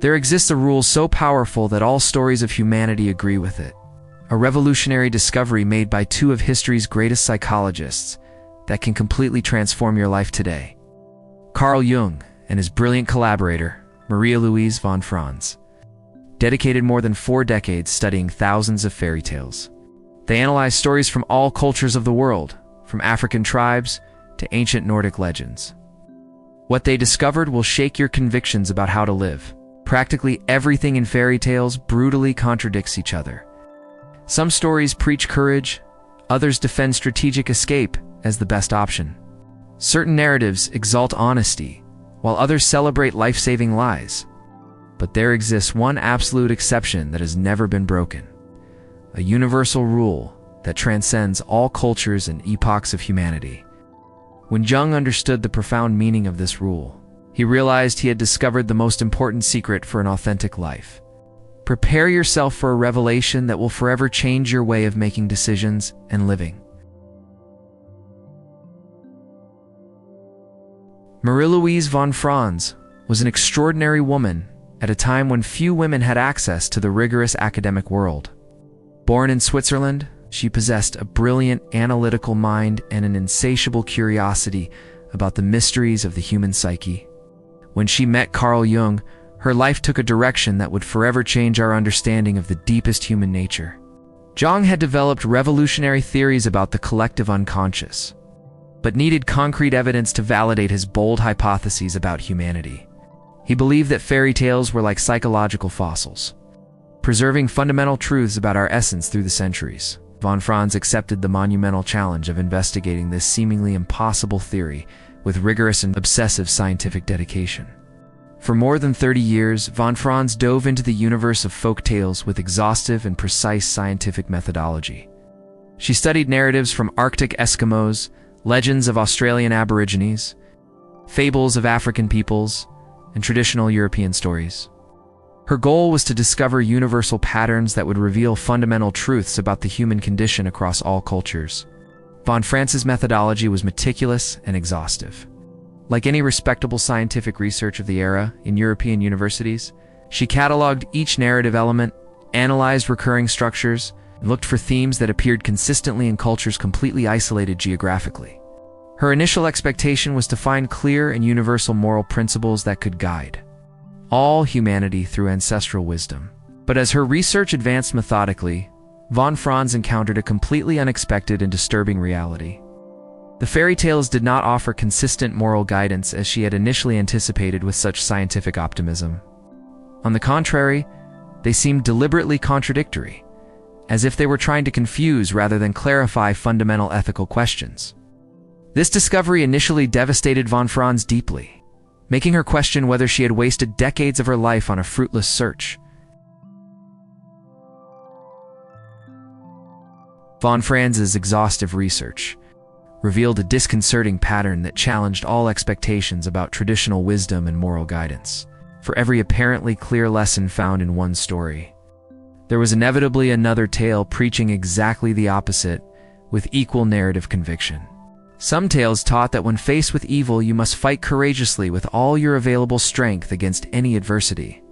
There exists a rule so powerful that all stories of humanity agree with it. A revolutionary discovery made by two of history's greatest psychologists that can completely transform your life today. Carl Jung and his brilliant collaborator, Marie-Louise von Franz, dedicated more than 4 decades studying thousands of fairy tales. They analyzed stories from all cultures of the world, from African tribes to ancient Nordic legends. What they discovered will shake your convictions about how to live. Practically everything in fairy tales brutally contradicts each other. Some stories preach courage, others defend strategic escape as the best option. Certain narratives exalt honesty, while others celebrate life-saving lies. But there exists one absolute exception that has never been broken. A universal rule that transcends all cultures and epochs of humanity. When Jung understood the profound meaning of this rule, he realized he had discovered the most important secret for an authentic life. Prepare yourself for a revelation that will forever change your way of making decisions and living. Marie-Louise von Franz was an extraordinary woman at a time when few women had access to the rigorous academic world. Born in Switzerland, she possessed a brilliant analytical mind and an insatiable curiosity about the mysteries of the human psyche. When she met Carl Jung, her life took a direction that would forever change our understanding of the deepest human nature. Jung had developed revolutionary theories about the collective unconscious, but needed concrete evidence to validate his bold hypotheses about humanity. He believed that fairy tales were like psychological fossils, preserving fundamental truths about our essence through the centuries. Von Franz accepted the monumental challenge of investigating this seemingly impossible theory with rigorous and obsessive scientific dedication. For more than 30 years, von Franz dove into the universe of folk tales with exhaustive and precise scientific methodology. She studied narratives from Arctic Eskimos, legends of Australian Aborigines, fables of African peoples, and traditional European stories. Her goal was to discover universal patterns that would reveal fundamental truths about the human condition across all cultures. Von Franz's methodology was meticulous and exhaustive. Like any respectable scientific research of the era in European universities, she cataloged each narrative element, analyzed recurring structures, and looked for themes that appeared consistently in cultures completely isolated geographically. Her initial expectation was to find clear and universal moral principles that could guide all humanity through ancestral wisdom. But as her research advanced methodically, von Franz encountered a completely unexpected and disturbing reality. The fairy tales did not offer consistent moral guidance as she had initially anticipated with such scientific optimism. On the contrary, they seemed deliberately contradictory, as if they were trying to confuse rather than clarify fundamental ethical questions. This discovery initially devastated von Franz deeply, making her question whether she had wasted decades of her life on a fruitless search. Von Franz's exhaustive research revealed a disconcerting pattern that challenged all expectations about traditional wisdom and moral guidance. For every apparently clear lesson found in one story, there was inevitably another tale preaching exactly the opposite, with equal narrative conviction. Some tales taught that when faced with evil, you must fight courageously with all your available strength against any adversity.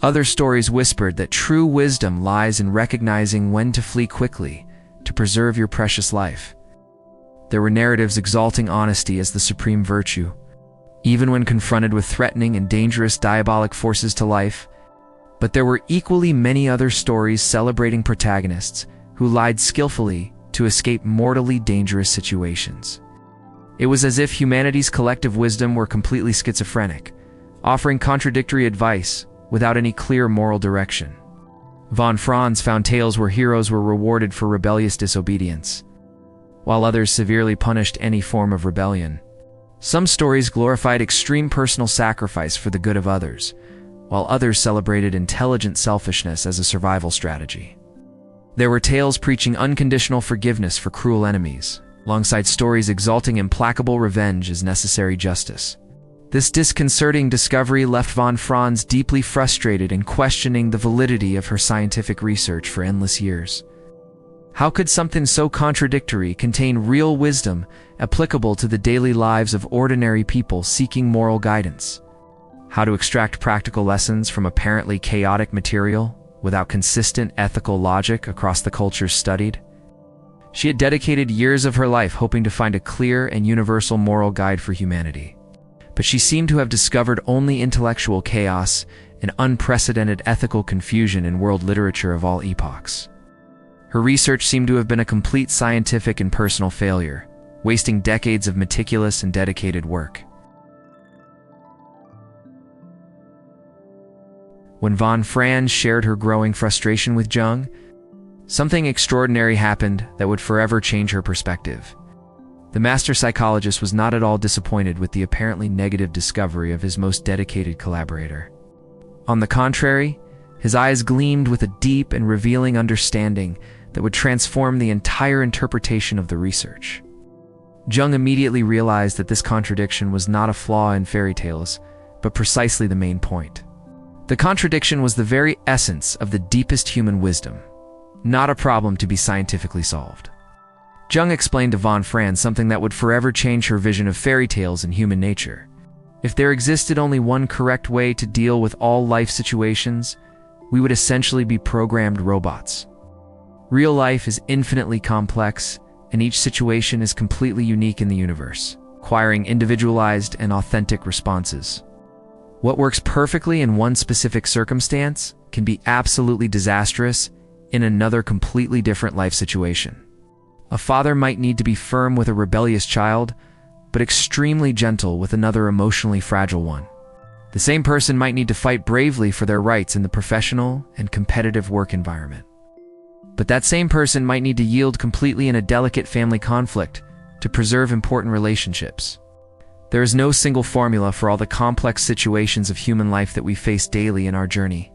Other stories whispered that true wisdom lies in recognizing when to flee quickly to preserve your precious life. There were narratives exalting honesty as the supreme virtue, even when confronted with threatening and dangerous diabolic forces to life. But there were equally many other stories celebrating protagonists who lied skillfully to escape mortally dangerous situations. It was as if humanity's collective wisdom were completely schizophrenic, offering contradictory advice without any clear moral direction. Von Franz found tales where heroes were rewarded for rebellious disobedience, while others severely punished any form of rebellion. Some stories glorified extreme personal sacrifice for the good of others, while others celebrated intelligent selfishness as a survival strategy. There were tales preaching unconditional forgiveness for cruel enemies, alongside stories exalting implacable revenge as necessary justice. This disconcerting discovery left von Franz deeply frustrated and questioning the validity of her scientific research for endless years. How could something so contradictory contain real wisdom applicable to the daily lives of ordinary people seeking moral guidance? how to extract practical lessons from apparently chaotic material without consistent ethical logic across the cultures studied. She had dedicated years of her life hoping to find a clear and universal moral guide for humanity. But she seemed to have discovered only intellectual chaos and unprecedented ethical confusion in world literature of all epochs. Her research seemed to have been a complete scientific and personal failure, wasting decades of meticulous and dedicated work. When von Franz shared her growing frustration with Jung, something extraordinary happened that would forever change her perspective. The master psychologist was not at all disappointed with the apparently negative discovery of his most dedicated collaborator. On the contrary, his eyes gleamed with a deep and revealing understanding that would transform the entire interpretation of the research. Jung immediately realized that this contradiction was not a flaw in fairy tales, but precisely the main point. The contradiction was the very essence of the deepest human wisdom, not a problem to be scientifically solved. Jung explained to von Franz something that would forever change her vision of fairy tales and human nature. If there existed only one correct way to deal with all life situations, we would essentially be programmed robots. Real life is infinitely complex, and each situation is completely unique in the universe, requiring individualized and authentic responses. What works perfectly in one specific circumstance can be absolutely disastrous in another completely different life situation. A father might need to be firm with a rebellious child, but extremely gentle with another emotionally fragile one. The same person might need to fight bravely for their rights in the professional and competitive work environment. But that same person might need to yield completely in a delicate family conflict to preserve important relationships. There is no single formula for all the complex situations of human life that we face daily in our journey.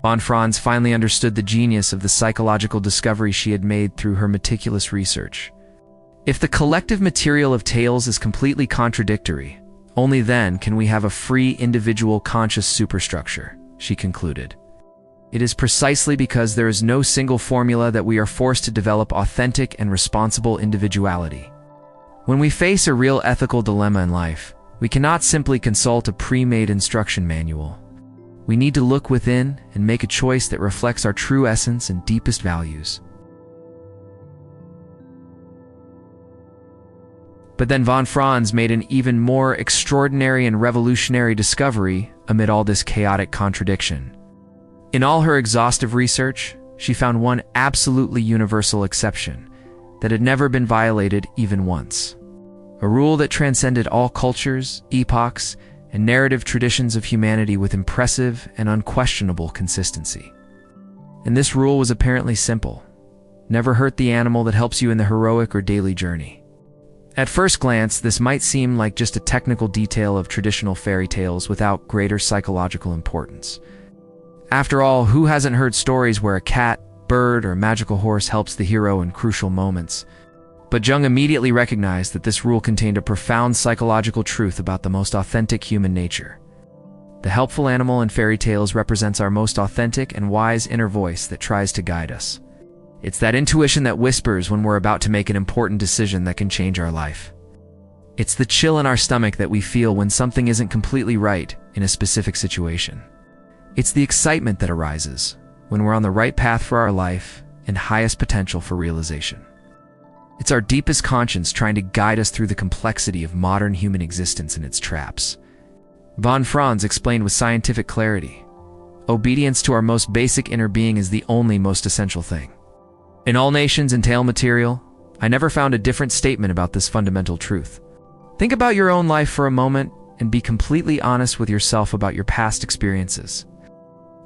Von Franz finally understood the genius of the psychological discovery she had made through her meticulous research. If the collective material of tales is completely contradictory, only then can we have a free individual conscious superstructure, she concluded. It is precisely because there is no single formula that we are forced to develop authentic and responsible individuality. When we face a real ethical dilemma in life, we cannot simply consult a pre-made instruction manual. We need to look within and make a choice that reflects our true essence and deepest values. But then von Franz made an even more extraordinary and revolutionary discovery amid all this chaotic contradiction. In all her exhaustive research, she found one absolutely universal exception that had never been violated even once. A rule that transcended all cultures, epochs, and narrative traditions of humanity with impressive and unquestionable consistency. And this rule was apparently simple. Never hurt the animal that helps you in the heroic or daily journey. At first glance, this might seem like just a technical detail of traditional fairy tales without greater psychological importance. After all, who hasn't heard stories where a cat, bird, or magical horse helps the hero in crucial moments? But Jung immediately recognized that this rule contained a profound psychological truth about the most authentic human nature. The helpful animal in fairy tales represents our most authentic and wise inner voice that tries to guide us. It's that intuition that whispers when we're about to make an important decision that can change our life. It's the chill in our stomach that we feel when something isn't completely right in a specific situation. It's the excitement that arises when we're on the right path for our life and highest potential for realization. It's our deepest conscience trying to guide us through the complexity of modern human existence and its traps. Von Franz explained with scientific clarity, obedience to our most basic inner being is the only most essential thing. In all nations and tale material, I never found a different statement about this fundamental truth. Think about your own life for a moment and be completely honest with yourself about your past experiences.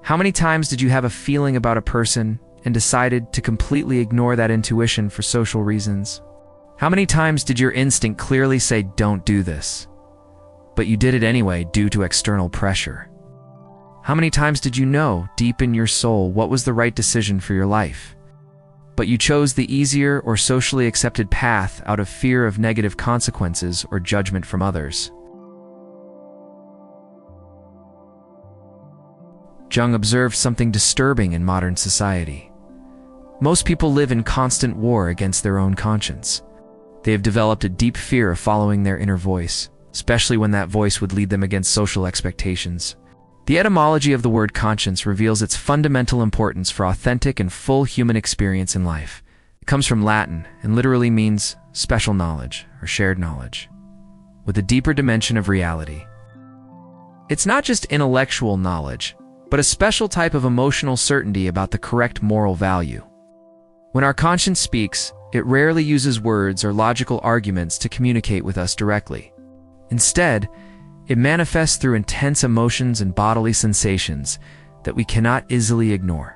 How many times did you have a feeling about a person and decided to completely ignore that intuition for social reasons? How many times did your instinct clearly say, "Don't do this," but you did it anyway due to external pressure? How many times did you know, deep in your soul, what was the right decision for your life, but you chose the easier or socially accepted path out of fear of negative consequences or judgment from others? Jung observed something disturbing in modern society. Most people live in constant war against their own conscience. They have developed a deep fear of following their inner voice, especially when that voice would lead them against social expectations. The etymology of the word conscience reveals its fundamental importance for authentic and full human experience in life. It comes from Latin and literally means special knowledge or shared knowledge, with a deeper dimension of reality. It's not just intellectual knowledge, but a special type of emotional certainty about the correct moral value. When our conscience speaks, it rarely uses words or logical arguments to communicate with us directly. Instead, it manifests through intense emotions and bodily sensations that we cannot easily ignore.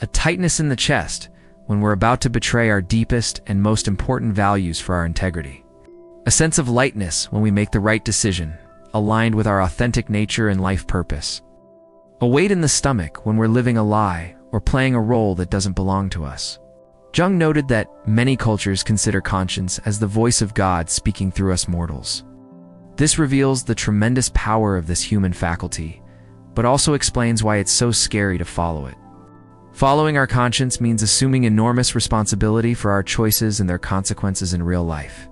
A tightness in the chest when we're about to betray our deepest and most important values for our integrity. A sense of lightness when we make the right decision, aligned with our authentic nature and life purpose. A weight in the stomach when we're living a lie or playing a role that doesn't belong to us. Jung noted that many cultures consider conscience as the voice of God speaking through us mortals. This reveals the tremendous power of this human faculty, but also explains why it's so scary to follow it. Following our conscience means assuming enormous responsibility for our choices and their consequences in real life.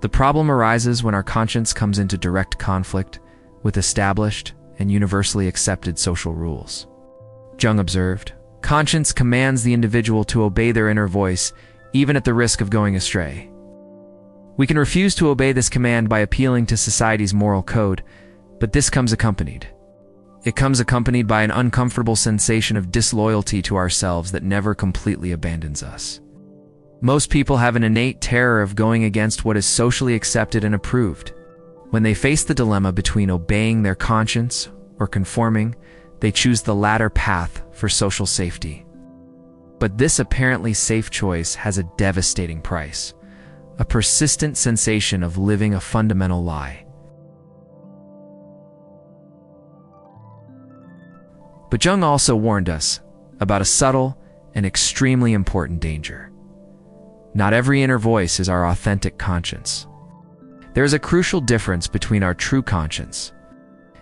The problem arises when our conscience comes into direct conflict with established and universally accepted social rules. Jung observed, "Conscience commands the individual to obey their inner voice, even at the risk of going astray. We can refuse to obey this command by appealing to society's moral code, but this comes accompanied. It comes accompanied by an uncomfortable sensation of disloyalty to ourselves that never completely abandons us. Most people have an innate terror of going against what is socially accepted and approved. When they face the dilemma between obeying their conscience or conforming, they choose the latter path for social safety. But this apparently safe choice has a devastating price, a persistent sensation of living a fundamental lie. But Jung also warned us about a subtle and extremely important danger. Not every inner voice is our authentic conscience. There is a crucial difference between our true conscience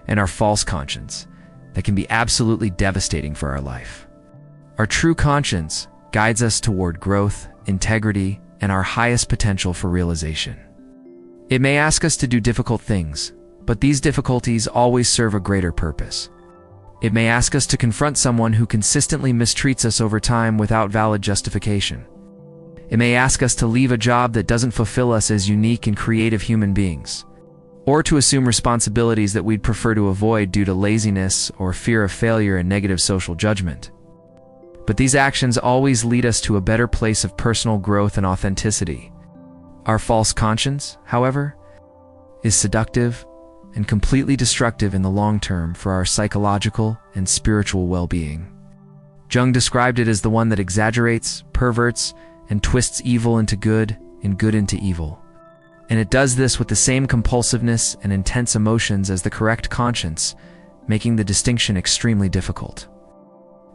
and our false conscience that can be absolutely devastating for our life. Our true conscience guides us toward growth, integrity, and our highest potential for realization. It may ask us to do difficult things, but these difficulties always serve a greater purpose. It may ask us to confront someone who consistently mistreats us over time without valid justification. It may ask us to leave a job that doesn't fulfill us as unique and creative human beings, or to assume responsibilities that we'd prefer to avoid due to laziness or fear of failure and negative social judgment. But these actions always lead us to a better place of personal growth and authenticity. Our false conscience, however, is seductive and completely destructive in the long term for our psychological and spiritual well-being. Jung described it as the one that exaggerates, perverts, and twists evil into good and good into evil. And it does this with the same compulsiveness and intense emotions as the correct conscience, making the distinction extremely difficult.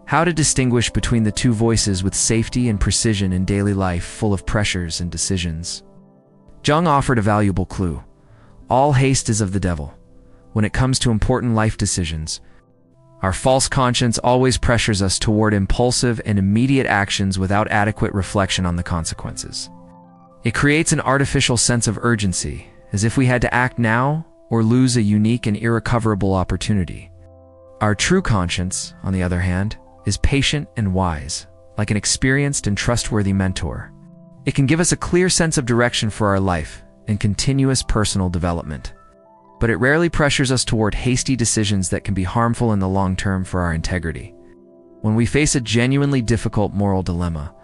How to distinguish between the two voices with safety and precision in daily life full of pressures and decisions. Jung offered a valuable clue. All haste is of the devil. When it comes to important life decisions, our false conscience always pressures us toward impulsive and immediate actions without adequate reflection on the consequences. It creates an artificial sense of urgency, as if we had to act now or lose a unique and irrecoverable opportunity. Our true conscience, on the other hand, is patient and wise, like an experienced and trustworthy mentor. It can give us a clear sense of direction for our life and continuous personal development. But it rarely pressures us toward hasty decisions that can be harmful in the long term for our integrity. When we face a genuinely difficult moral dilemma,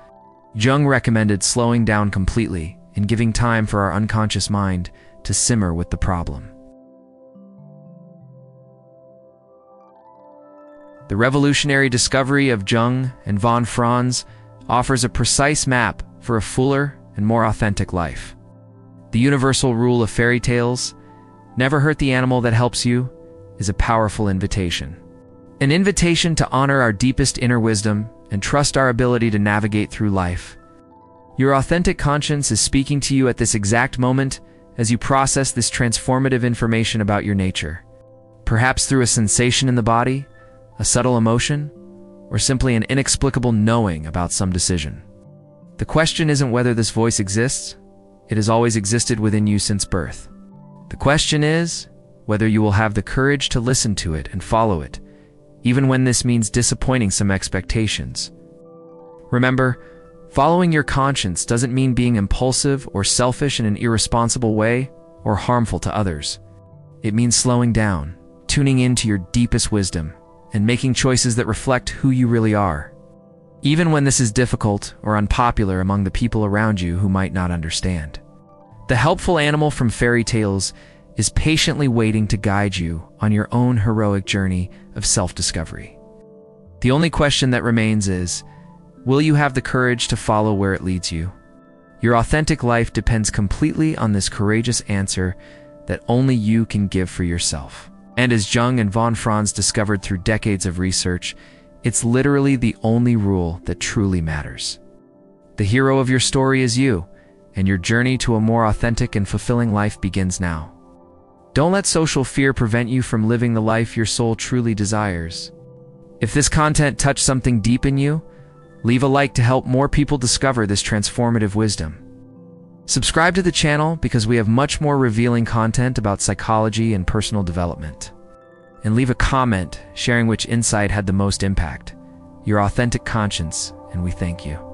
Jung recommended slowing down completely and giving time for our unconscious mind to simmer with the problem. The revolutionary discovery of Jung and von Franz offers a precise map for a fuller and more authentic life. The universal rule of fairy tales, "Never hurt the animal that helps you," is a powerful invitation. An invitation to honor our deepest inner wisdom and trust our ability to navigate through life. Your authentic conscience is speaking to you at this exact moment as you process this transformative information about your nature. Perhaps through a sensation in the body, a subtle emotion, or simply an inexplicable knowing about some decision. The question isn't whether this voice exists. It has always existed within you since birth. The question is whether you will have the courage to listen to it and follow it, even when this means disappointing some expectations. Remember, following your conscience doesn't mean being impulsive or selfish in an irresponsible way or harmful to others. It means slowing down, tuning into your deepest wisdom, and making choices that reflect who you really are, even when this is difficult or unpopular among the people around you who might not understand. The helpful animal from fairy tales is patiently waiting to guide you on your own heroic journey of self-discovery. The only question that remains is, will you have the courage to follow where it leads you? Your authentic life depends completely on this courageous answer that only you can give for yourself. And as Jung and von Franz discovered through decades of research, it's literally the only rule that truly matters. The hero of your story is you, and your journey to a more authentic and fulfilling life begins now. Don't let social fear prevent you from living the life your soul truly desires. If this content touched something deep in you, leave a like to help more people discover this transformative wisdom. Subscribe to the channel because we have much more revealing content about psychology and personal development. And leave a comment sharing which insight had the most impact, your authentic conscience, and we thank you.